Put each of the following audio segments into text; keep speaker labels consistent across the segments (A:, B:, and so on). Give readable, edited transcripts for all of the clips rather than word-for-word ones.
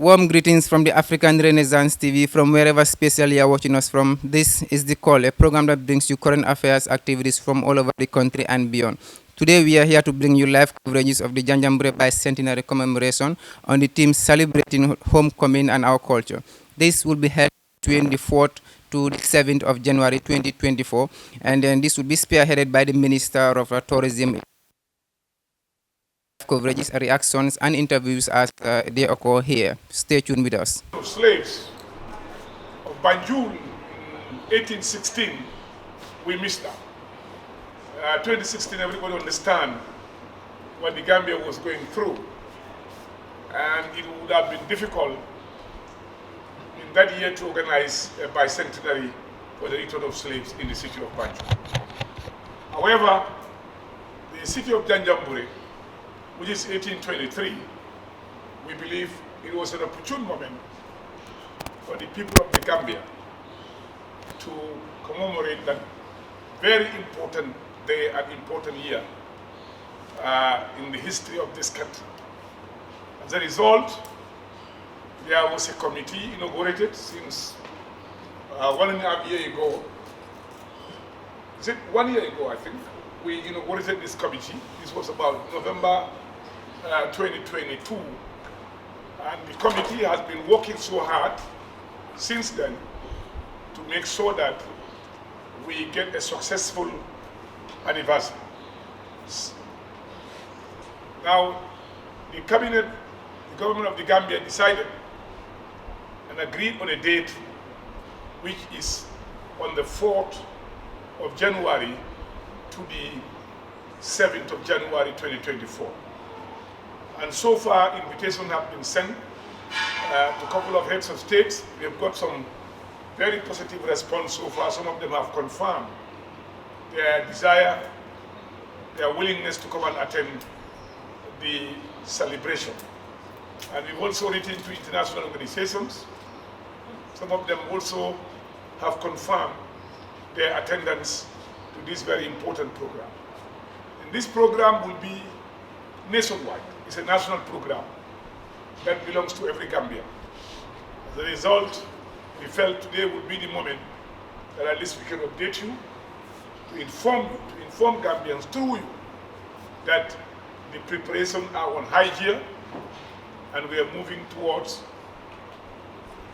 A: Warm greetings from the African Renaissance TV from wherever spatially you are watching us from. This is The Call, a program that brings you current affairs activities from all over the country and beyond. Today we are here to bring you live coverages of the Janjanbureh Bicentenary commemoration on the theme Celebrating Homecoming and Our Culture. This will be held between the 4th to the 7th of January 2024, and then this will be spearheaded by the Minister of Tourism. Coverages, reactions, and interviews as they occur here. Stay tuned with us.
B: Slaves of Banjul in 1816, we missed that. 2016, everybody understand what the Gambia was going through, and it would have been difficult in that year to organize a bicentenary for the return of slaves in the city of Banjul. However, the city of Janjanbureh, which is 1823, we believe it was an opportune moment for the people of the Gambia to commemorate that very important day and important year in the history of this country. As a result, there was a committee inaugurated since 1.5 years ago. Is it 1 year ago, I think? We inaugurated this committee. This was about November 2022, and the committee has been working so hard since then to make sure that we get a successful anniversary. Now, the cabinet, the government of the Gambia decided and agreed on a date which is on the 4th of January to the 7th of January 2024. And so far, invitations have been sent to a couple of heads of states. We have got some very positive response so far. Some of them have confirmed their desire, their willingness to come and attend the celebration. And we've also written to international organizations. Some of them also have confirmed their attendance to this very important program. And this program will be nationwide. It's a national program that belongs to every Gambian. As a result, we felt today would be the moment that at least we can update you, to inform you, to inform Gambians through you that the preparations are on high gear and we are moving towards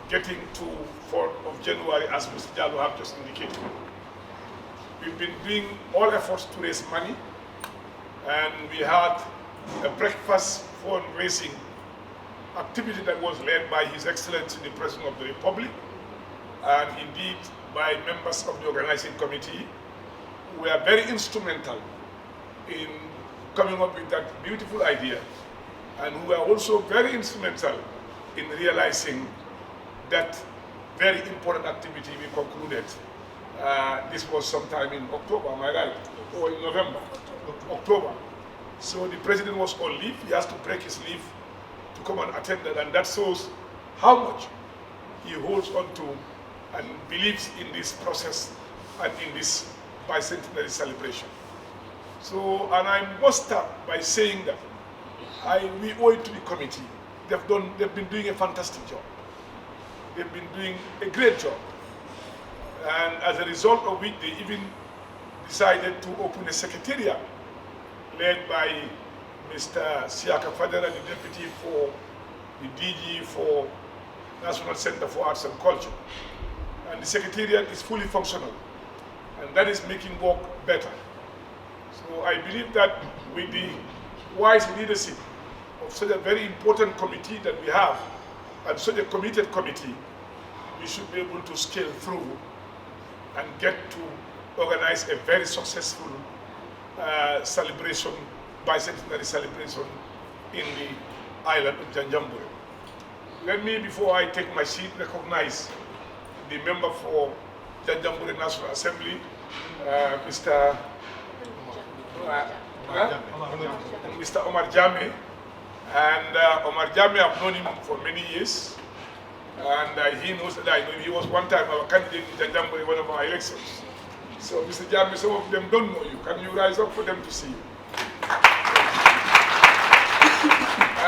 B: getting to 4th of January, as Mr. Jallo have just indicated. We've been doing all efforts to raise money, and we had a breakfast fundraising activity that was led by His Excellency the President of the Republic, and indeed by members of the organizing committee who were very instrumental in coming up with that beautiful idea, and who were also very instrumental in realizing that very important activity we concluded. This was sometime in October, am I right? Or in November? October. So the president was on leave. He has to break his leave to come and attend that, and that shows how much he holds on to and believes in this process and in this bicentenary celebration. So, and I must start by saying that we owe it to the committee. They've been doing a fantastic job. They've been doing a great job. And as a result of which, they even decided to open a secretariat led by Mr. Siaka Fadera, the Deputy for the DG for National Center for Arts and Culture. And the Secretariat is fully functional, and that is making work better. So I believe that with the wise leadership of such a very important committee that we have, and such a committed committee, we should be able to scale through and get to organize a very successful celebration, bicentenary celebration in the island of Janjanbureh. Let me, before I take my seat, recognize the member for Janjanbureh National Assembly, Mr. Omar Jame. And Omar Jame, I've known him for many years, and he knows that I know him. He was one time our candidate in Janjanbureh in one of our elections. So, Mr. Jame, some of them don't know you. Can you rise up for them to see you?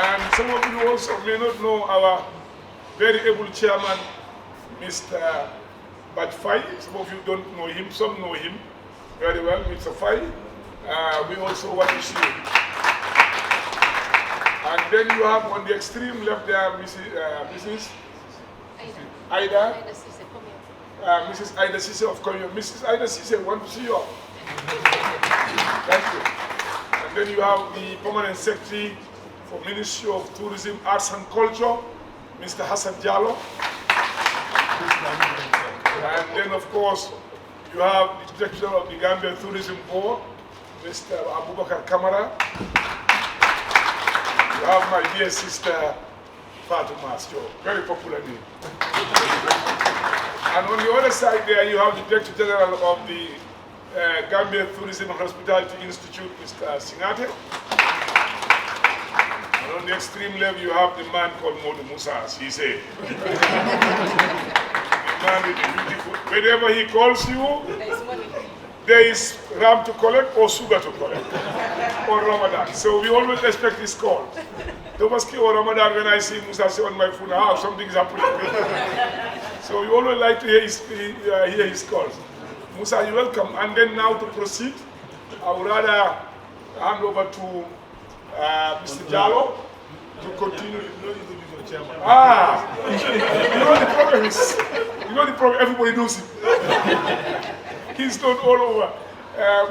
B: And some of you also may not know our very able chairman, Mr. Bajfai. Some of you don't know him, some know him very well, Mr. Fai. We also want to see you. And then you have on the extreme left there, Mrs. Ida. Mrs. Ida Sise of Korea. Mrs. Ida Sise, want to see you. Thank you. And then you have the Permanent Secretary for Ministry of Tourism, Arts and Culture, Mr. Hassan Jallo. And then, of course, you have the Director of the Gambia Tourism Board, Mr. Abubakar Kamara. You have my dear sister, Fatuma Asjo, very popular name. And on the other side there, you have the Director General of the Gambia Tourism and Hospitality Institute, Mr. Singate. And on the extreme left, you have the man called Modu Musa, he said. The man with the beautiful, whenever he calls you, there is ram to collect or sugar to collect, or Ramadan. So we always expect his call. Tomaski or Ramadan, when I see Musa say on my phone, something is happening. So we always like to hear his calls. Musa, you're welcome. And then now to proceed, I would rather hand over to Mr. Jallo to continue. You know the problem is, everybody knows him. He's known all over.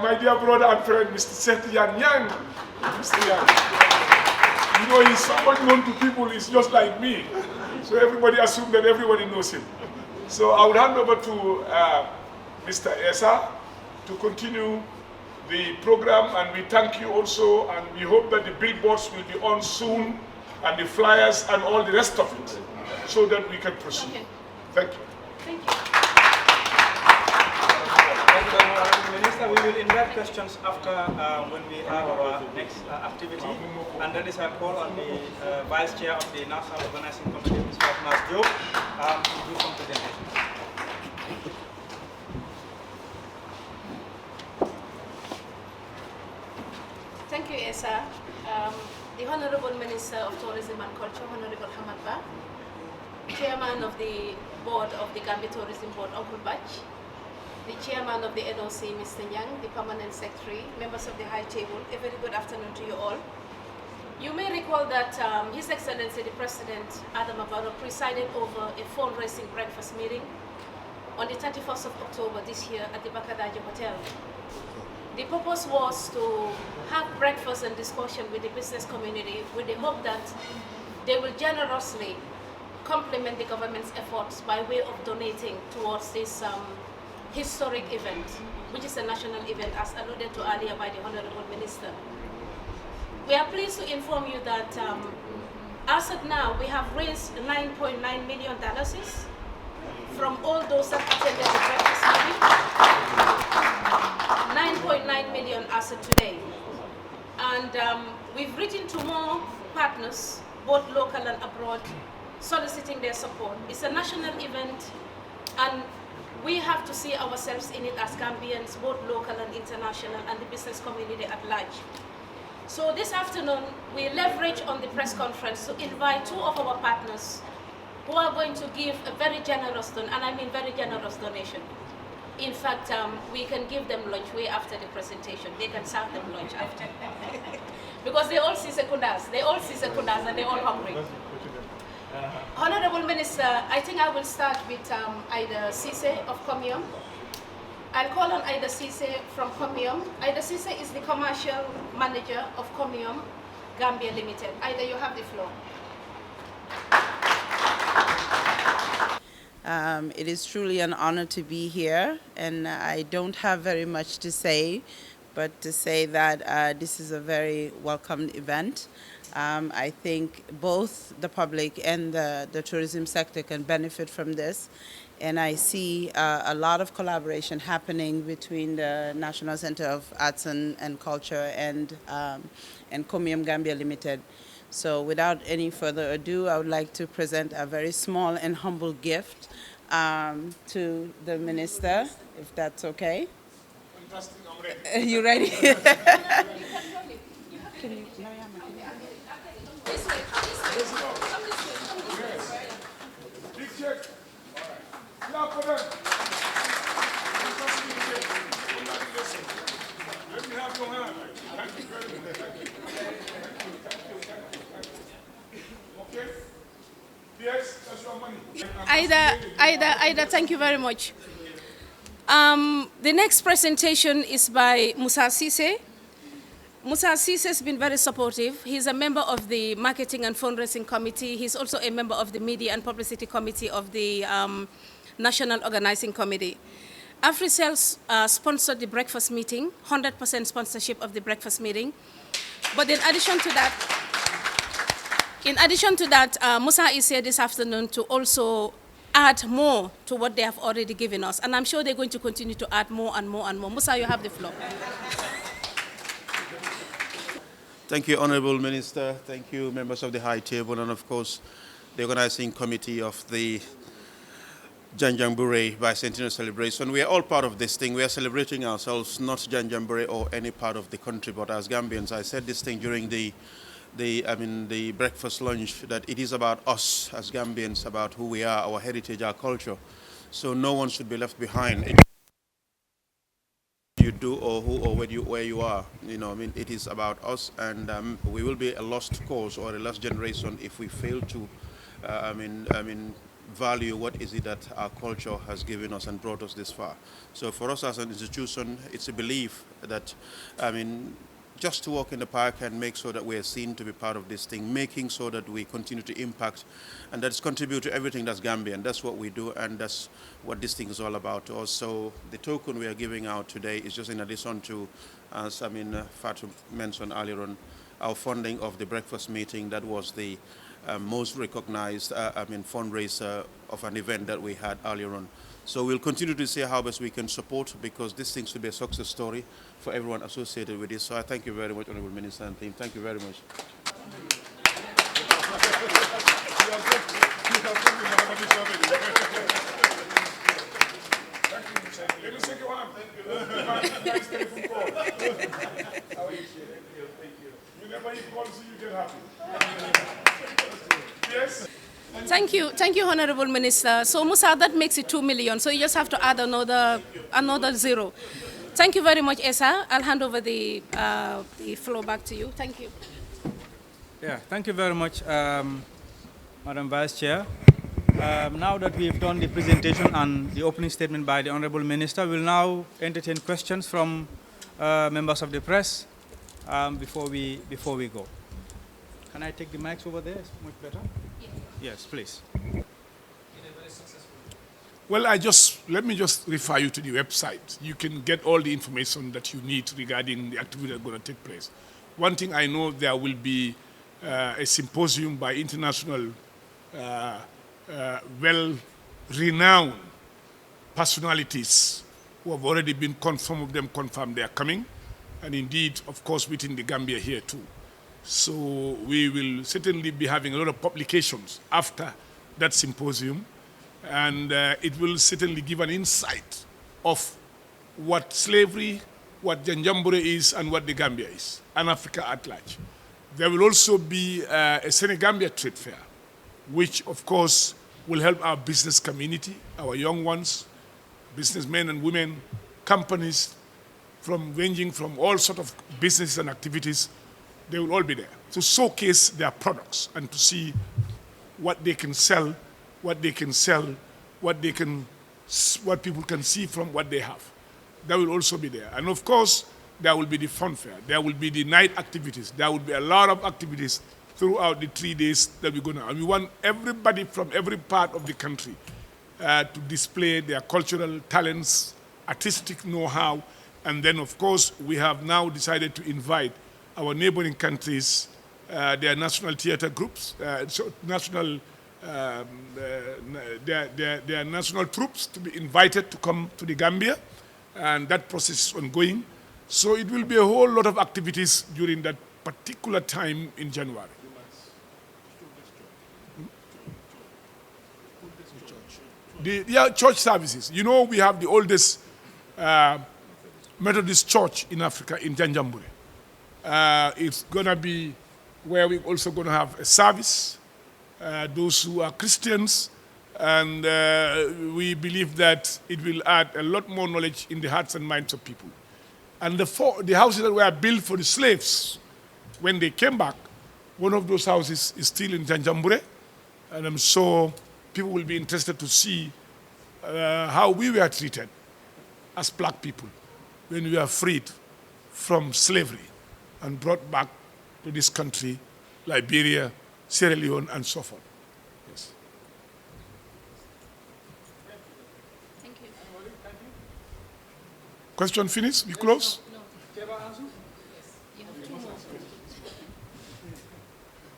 B: My dear brother and friend, Mr. Seth Janjang. Mr. Yang. You know, he's so much known to people, he's just like me. So everybody assumes that everybody knows him. So I would hand over to Mr. Esa to continue the program, and we thank you also, and we hope that the billboards will be on soon, and the flyers and all the rest of it, so that we can proceed. Okay. Thank you.
C: Thank you. Minister, we will invite questions after when we have our next activity, and that is a call on the Vice Chair of the National Organizing Committee, Mr. Fatmas Job, to do some presentation.
D: Thank you, Esa. The Honorable Minister of Tourism and Culture, Honorable Hamad Ba, Chairman of the Board of the Gambia Tourism Board, Uncle Bach, the Chairman of the NOC, Mr. Nyang, the Permanent Secretary, members of the High Table, a very good afternoon to you all. You may recall that His Excellency the President, Adam Avaro, presided over a fundraising breakfast meeting on the 31st of October this year at the Bakadaji Hotel. The purpose was to have breakfast and discussion with the business community with the hope that they will generously complement the government's efforts by way of donating towards this historic event, which is a national event as alluded to earlier by the Honorable Minister. We are pleased to inform you that as of now, we have raised $9.9 million from all those that attended the breakfast meeting. 9.9 million as of today. And we've written to more partners, both local and abroad, soliciting their support. It's a national event, and we have to see ourselves in it as Gambians, both local and international, and the business community at large. So this afternoon, we leverage on the press conference to invite two of our partners who are going to give a very generous donation, and I mean very generous donation. In fact, we can give them lunch way after the presentation. They can serve them lunch after. Because they all see secundas. They all see secundas and they're all hungry. Honorable Minister, I think I will start with Ida Sise of Comium. I'll call on Ida Sise from Comium. Ida Sise is the commercial manager of Comium Gambia Limited. Ida, you have the floor.
E: It is truly an honor to be here, and I don't have very much to say, but to say that this is a very welcomed event. I think both the public and the tourism sector can benefit from this, and I see a lot of collaboration happening between the National Center of Arts and Culture and Comium Gambia Limited. So without any further ado, I would like to present a very small and humble gift to the minister, if that's okay.
B: Fantastic, I'm ready.
E: You ready? Can you,
B: Yes, that's your money.
D: Ida, thank you very much. The next presentation is by Musa Sise. Musa Sise has been very supportive. He's a member of the Marketing and Fundraising Committee. He's also a member of the Media and Publicity Committee of the National Organizing Committee. AfriCell sponsored the breakfast meeting, 100% sponsorship of the breakfast meeting. But in addition to that, Musa is here this afternoon to also add more to what they have already given us. And I'm sure they're going to continue to add more and more and more. Musa, you have the floor.
F: Thank you, Honorable Minister. Thank you, members of the High Table, and of course, the organizing committee of the Janjanbureh Bicentenary celebration. We are all part of this thing. We are celebrating ourselves, not Janjanbureh or any part of the country, but as Gambians. I said this thing during the breakfast lunch, that it is about us as Gambians, about who we are, our heritage, our culture. So no one should be left behind. You do or who or where you are, it is about us, and we will be a lost cause or a lost generation if we fail to, value what is it that our culture has given us and brought us this far. So for us as an institution, it's a belief that, just to walk in the park and make sure that we are seen to be part of this thing, making sure that we continue to impact, and that's contribute to everything that's Gambian. That's what we do, and that's what this thing is all about to us. So the token we are giving out today is just in addition to, as Fatu mentioned earlier on, our funding of the breakfast meeting. That was the most recognized fundraiser of an event that we had earlier on. So we'll continue to see how best we can support, because this seems to be a success story for everyone associated with this. So I thank you very much, Honorable Minister and team. Thank you very much.
B: Let me shake your hand. Whenever he calls you, you get happy. Yes.
D: Thank you, Honorable Minister. So Musa, that makes it 2 million. So you just have to add another zero. Thank you very much, Esa. I'll hand over the floor back to you. Thank you.
C: Yeah, thank you very much, Madam Vice Chair. Now that we've done the presentation and the opening statement by the Honorable Minister, we'll now entertain questions from members of the press before we go. Can I take the mics over there? It's much better. Yes, please.
B: Well, let me just refer you to the website. You can get all the information that you need regarding the activity that's going to take place. One thing I know, there will be a symposium by international, well-renowned personalities who have already been confirmed, of them confirmed they are coming, and indeed, of course, within the Gambia here too. So we will certainly be having a lot of publications after that symposium, and it will certainly give an insight of what slavery, what Janjanbureh is, and what the Gambia is, and Africa at large. There will also be a Senegambia trade fair, which of course will help our business community, our young ones, businessmen and women, companies, ranging from all sorts of businesses and activities. They will all be there to showcase their products and to see what they can sell, what people can see from what they have. That will also be there. And of course, there will be the fun fair. There will be the night activities. There will be a lot of activities throughout the 3 days that we're going to have. We want everybody from every part of the country to display their cultural talents, artistic know-how, and then of course, we have now decided to invite our neighboring countries, their national theater groups, national troops to be invited to come to the Gambia, and that process is ongoing. So it will be a whole lot of activities during that particular time in January. The church services. You know, we have the oldest Methodist church in Africa, in Janjanbureh. It's going to be where we're also going to have a service, those who are Christians, and we believe that it will add a lot more knowledge in the hearts and minds of people. And the houses that were built for the slaves, when they came back, one of those houses is still in Janjanbureh, And I'm sure people will be interested to see how we were treated as black people when we were freed from slavery and brought back to this country, Liberia, Sierra Leone, and so forth. Yes.
D: Thank you.
B: Question finished? We close?
D: You have 2 more.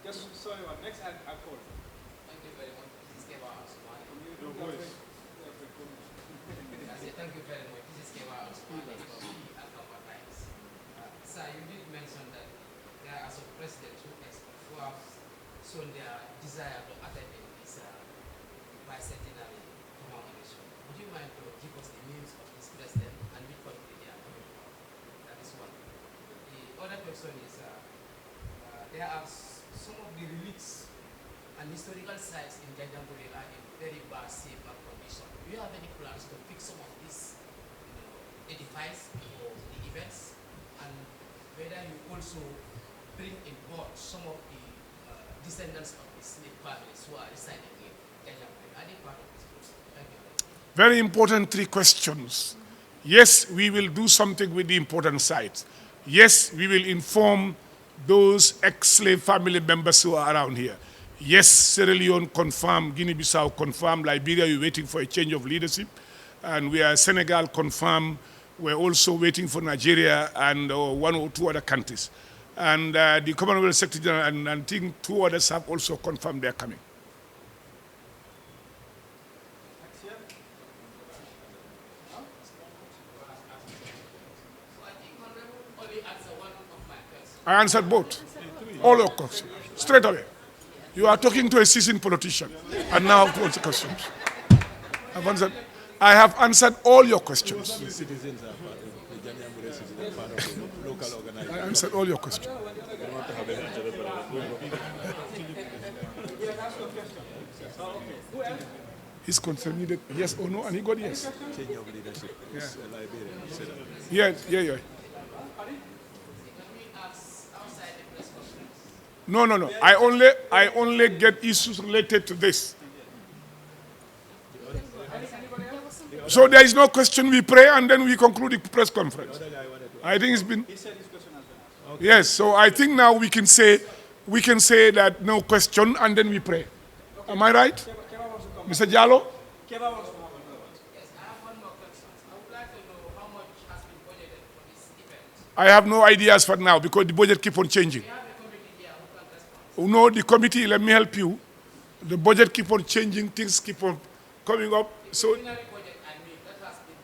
C: Just sorry, next I call.
G: Thank you very much. This is Keba Osmani. Thank you very much. This is Keba Osmani from the Alpha Times. Sir, you did mention that there are some presidents who have shown their desire to attend this bicentenary commemoration. Would you mind to give us the names of this president and which country they are coming from? That is one. The other question is there are some of the relics and historical sites in Janjanbureh are in very bad shape and condition. Do you have any plans to fix some of these edifices or the events, and whether you also bring in board some of the descendants of the slave families who are residing in Janjanbureh? Are they part of this process? Thank you.
B: Very important 3 questions. Yes, we will do something with the important sites. Yes, we will inform those ex-slave family members who are around here. Yes, Sierra Leone confirmed, Guinea-Bissau confirmed, Liberia, we're waiting for a change of leadership. And we are Senegal confirmed, we're also waiting for Nigeria and 1 or 2 other countries. And the Commonwealth Secretary General and I think 2 others have also confirmed they're coming. I answered both. All your questions. Straight away. You are talking to a seasoned politician. And now to answer questions. I have answered all your questions.
H: Citizens are part of the Janjanbureh citizens, part of the local organization.
B: I answered all your questions. His concern needed yes or no, and he got yes.
H: Change of leadership. Yes. Liberia. Said that.
B: Yeah. No. I only get issues related to this. So there is no question. We pray and then we conclude the press conference. I think it's been. Yes. So I think now we can say that no question and then we pray. Am I right, Mr. Jallo?
G: Yes, I have one more question. I would like to know how much has been budgeted for this event.
B: I have no ideas for now because the budget keep on changing.
G: We have a committee here who can respond.
B: No, the committee, let me help you. The budget keep on changing, things keep on coming up. So
G: Preliminary budget, that has been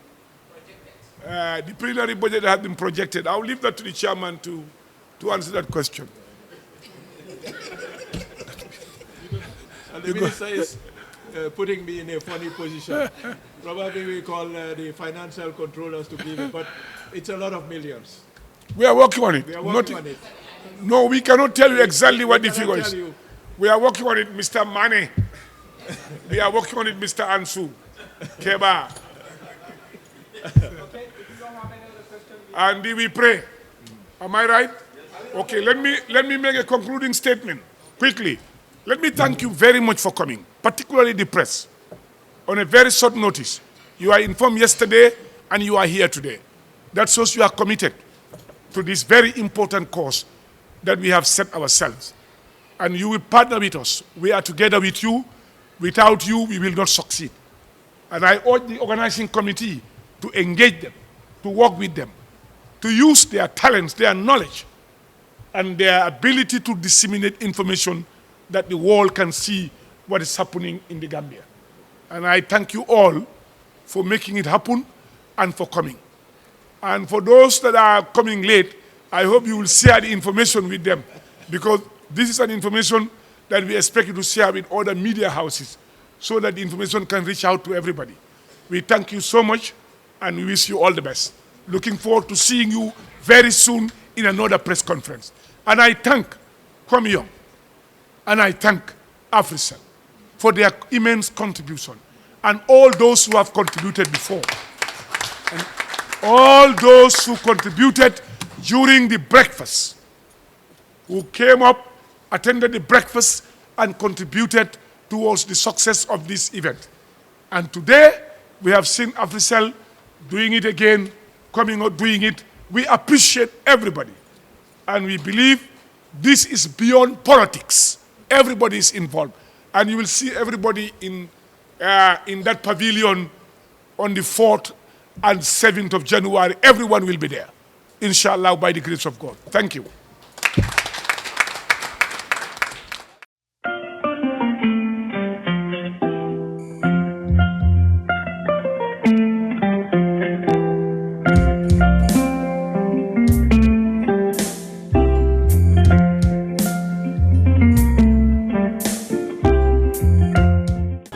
G: projected.
B: the preliminary budget has been projected. I'll leave that to the chairman to answer that question.
H: And the minister is putting me in a funny position. Probably we call the financial controllers to give it, but it's a lot of millions.
B: We are working on it.
H: We are working on it.
B: No, we cannot tell you exactly what the
H: cannot
B: figure is.
H: tell you.
B: We are working on it, Mr. Mane. We are working on it, Mr. Ansu. Keba. And we pray. Am I right? Okay, let me make a concluding statement quickly. Let me thank you very much for coming, particularly the press. On a very short notice. You are informed yesterday and you are here today. That shows you are committed to this very important cause that we have set ourselves. And you will partner with us. We are together with you. Without you, we will not succeed. And I urge the organizing committee to engage them, to work with them, to use their talents, their knowledge, and their ability to disseminate information that the world can see what is happening in the Gambia. And I thank you all for making it happen and for coming. And for those that are coming late, I hope you will share the information with them, because this is an information that we expect you to share with other media houses so that the information can reach out to everybody. We thank you so much and we wish you all the best. Looking forward to seeing you very soon in another press conference. And I thank Kwame Young and I thank AfriCell for their immense contribution, and all those who have contributed before, and all those who contributed during the breakfast, who came up, attended the breakfast, and contributed towards the success of this event. And today, we have seen Africell doing it again, coming out doing it. We appreciate everybody. And we believe this is beyond politics. Everybody is involved. And you will see everybody in that pavilion on the 4th and 7th of January. Everyone will be there, inshallah, by the grace of God. Thank you.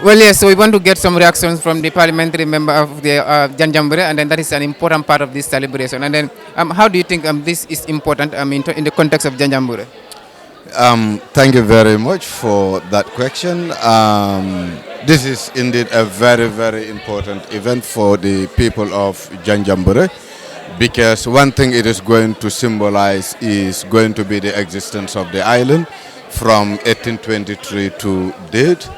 A: Well, yes, so we want to get some reactions from the parliamentary member of the Janjanbureh, and then that is an important part of this celebration. And then, how do you think this is important in the context of Janjanbureh?
I: Thank you very much for that question. This is indeed a very, very important event for the people of Janjanbureh, because one thing it is going to symbolize is going to be the existence of the island from 1823 to date.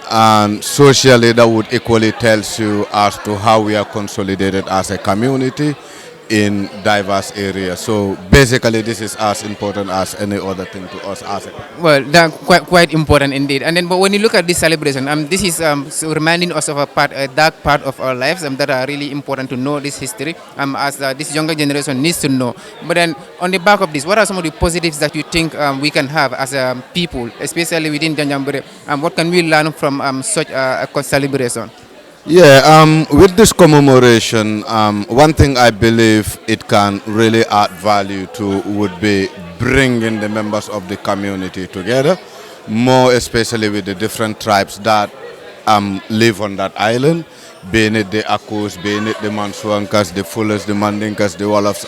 I: And socially, that would equally tell you as to how we are consolidated as a community in diverse areas. So basically, this is as important as any other thing to us as a
A: well, that's quite important indeed. And then, but when you look at this celebration, this is so reminding us of a dark part of our lives that are really important to know this history, as this younger generation needs to know. But then, on the back of this, what are some of the positives that you think we can have as people, especially within Janjanbureh? What can we learn from such a celebration?
I: Yeah, with this commemoration, one thing I believe it can really add value to would be bringing the members of the community together, more especially with the different tribes that live on that island, being it the Akus, being it the Mansuankas, the Fullers, the Mandinkas, the Wolofs,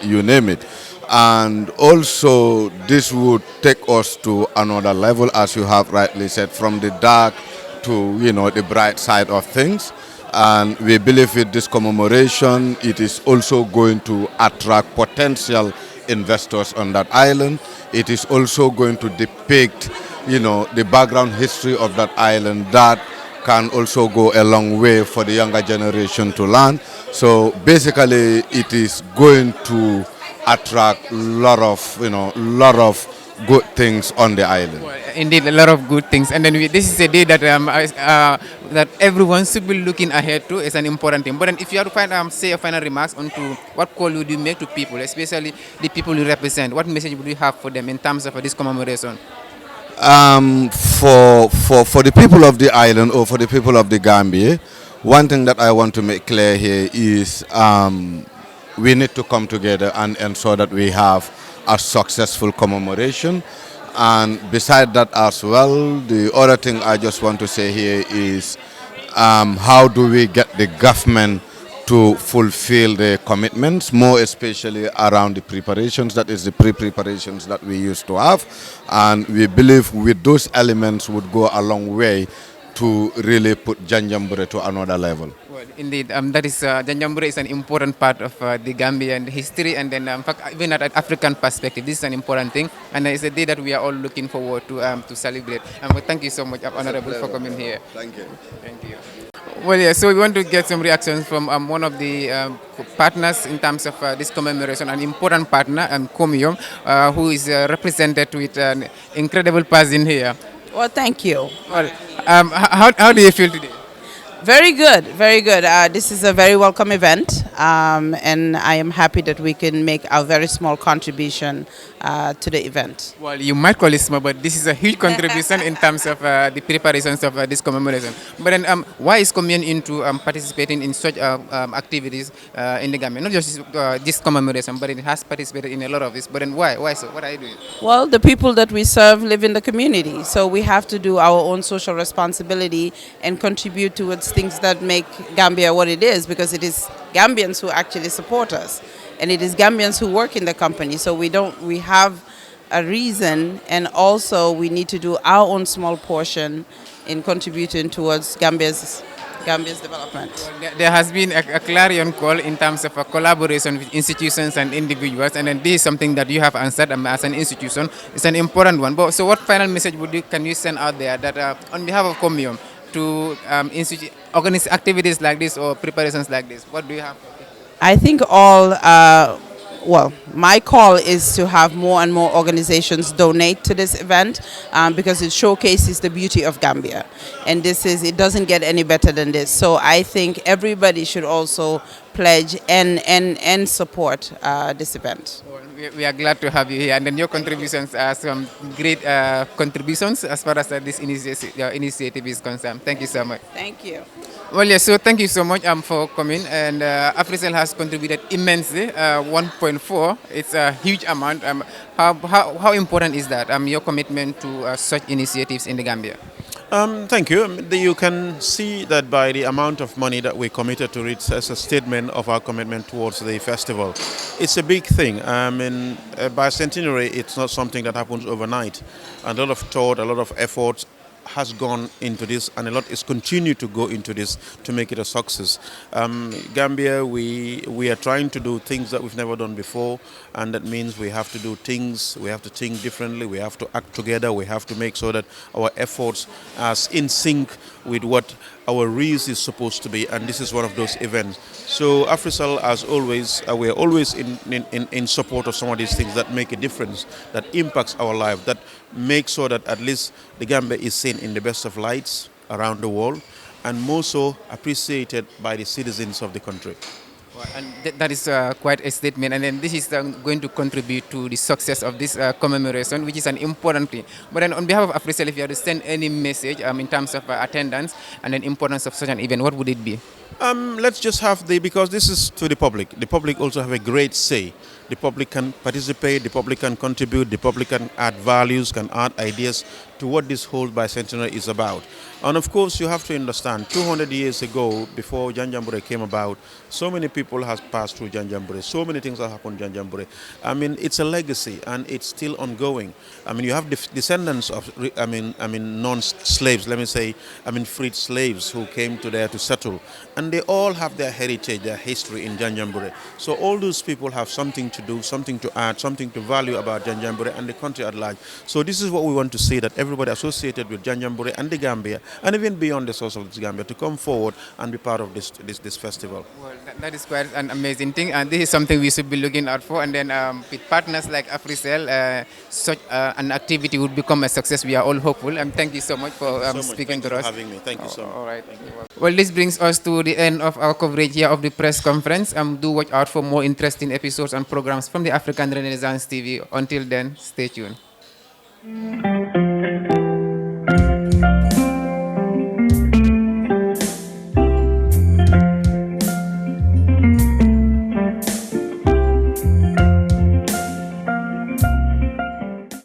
I: you name it. And also, this would take us to another level, as you have rightly said, from the dark to the bright side of things. And we believe with this commemoration it is also going to attract potential investors on that island. It is also going to depict the background history of that island that can also go a long way for the younger generation to learn. So basically it is going to attract lot of good things on the island.
A: Well, indeed, a lot of good things. And then this is a day that that everyone should be looking ahead to. It's an important thing. But then if you have to say a final remarks onto what call would you make to people, especially the people you represent, what message would you have for them in terms of this commemoration?
I: For the people of the island or for the people of the Gambia, one thing that I want to make clear here is we need to come together and ensure that we have a successful commemoration. And beside that as well, the other thing I just want to say here is how do we get the government to fulfill the commitments, more especially around the preparations, that is the pre-preparations that we used to have. And we believe with those elements would go a long way to really put Janjanbureh to another level.
A: Well, indeed, that is Janjanbureh is an important part of the Gambian history, and then in fact, even at an African perspective, this is an important thing, and it's a day that we are all looking forward to celebrate. But thank you so much, Honorable, for coming here.
I: Thank you.
A: Thank you. Well, yeah, so we want to get some reactions from one of the partners in terms of this commemoration, an important partner, Komiyom, who is represented with an incredible person here.
E: Well, thank you.
A: Well, how do you feel today?
E: Very good, very good. This is a very welcome event, and I am happy that we can make a very small contribution to the event.
A: Well, you might call it small, but this is a huge contribution in terms of the preparations of this commemoration. But then, why is Commune into participating in such activities in the Gambia? Not just this commemoration, but it has participated in a lot of this. But then, why? Why so? What are you doing?
E: Well, the people that we serve live in the community, so we have to do our own social responsibility and contribute towards things that make Gambia what it is, because it is Gambians who actually support us, and it is Gambians who work in the company. So we have a reason, and also we need to do our own small portion in contributing towards Gambia's Gambia's development.
A: There has been a clarion call in terms of a collaboration with institutions and individuals, and then this is something that you have answered as an institution. It's an important one. But so, what final message can you send out there that on behalf of Comium to organize activities like this or preparations like this? What do you have?
E: I think well, my call is to have more and more organizations donate to this event because it showcases the beauty of Gambia. And it doesn't get any better than this. So I think everybody should also pledge and support this event.
A: Well, we are glad to have you here, and then your contributions are some great contributions as far as this initiative is concerned. Thank you so much.
E: Thank you.
A: Well, yes, so thank you so much for coming. And AfriCell has contributed immensely, 1.4. It's a huge amount. How important is that, your commitment to such initiatives in the Gambia?
F: Thank you. You can see that by the amount of money that we committed to it as a statement of our commitment towards the festival. It's a big thing. Bicentenary, it's not something that happens overnight. A lot of thought, a lot of effort has gone into this, and a lot is continued to go into this to make it a success. Gambia, we are trying to do things that we've never done before, and that means we have to do things, we have to think differently, we have to act together, we have to make sure that our efforts are in sync with what our reach is supposed to be, and this is one of those events. So AfriCell, as always, we are always in support of some of these things that make a difference, that impacts our life, that make sure that at least the Gambia is seen in the best of lights around the world, and more so appreciated by the citizens of the country.
A: Well, and that is quite a statement, and then this is going to contribute to the success of this commemoration, which is an important thing. But then on behalf of AfriCell, if you had to send any message in terms of attendance and then importance of such an event, what would it be?
F: Let's just have because this is to the public. The public also have a great say. The public can participate, the public can contribute, the public can add values, can add ideas to what this whole bicentenary is about. And of course, you have to understand, 200 years ago, before Janjanbureh came about, so many people have passed through Janjanbureh, so many things have happened in Janjanbureh. I mean, it's a legacy, and it's still ongoing. I mean, you have descendants of, non-slaves, let me say, freed slaves who came to there to settle. And they all have their heritage, their history in Janjanbureh. So all those people have something to do, something to add, something to value about Janjanbureh and the country at large. So this is what we want to say, that everybody associated with Janjanbureh and the Gambia, and even beyond the source of the Gambia, to come forward and be part of this festival.
A: Well, that is quite an amazing thing, and this is something we should be looking out for. And then with partners like AfriCell, such an activity would become a success. We are all hopeful. And thank you so much for speaking to us.
F: Thank you for having me. Thank you so much.
A: All right. Well, this brings us to the end of our coverage here of the press conference. Do watch out for more interesting episodes and programs from the African Renaissance TV. Until then, stay tuned.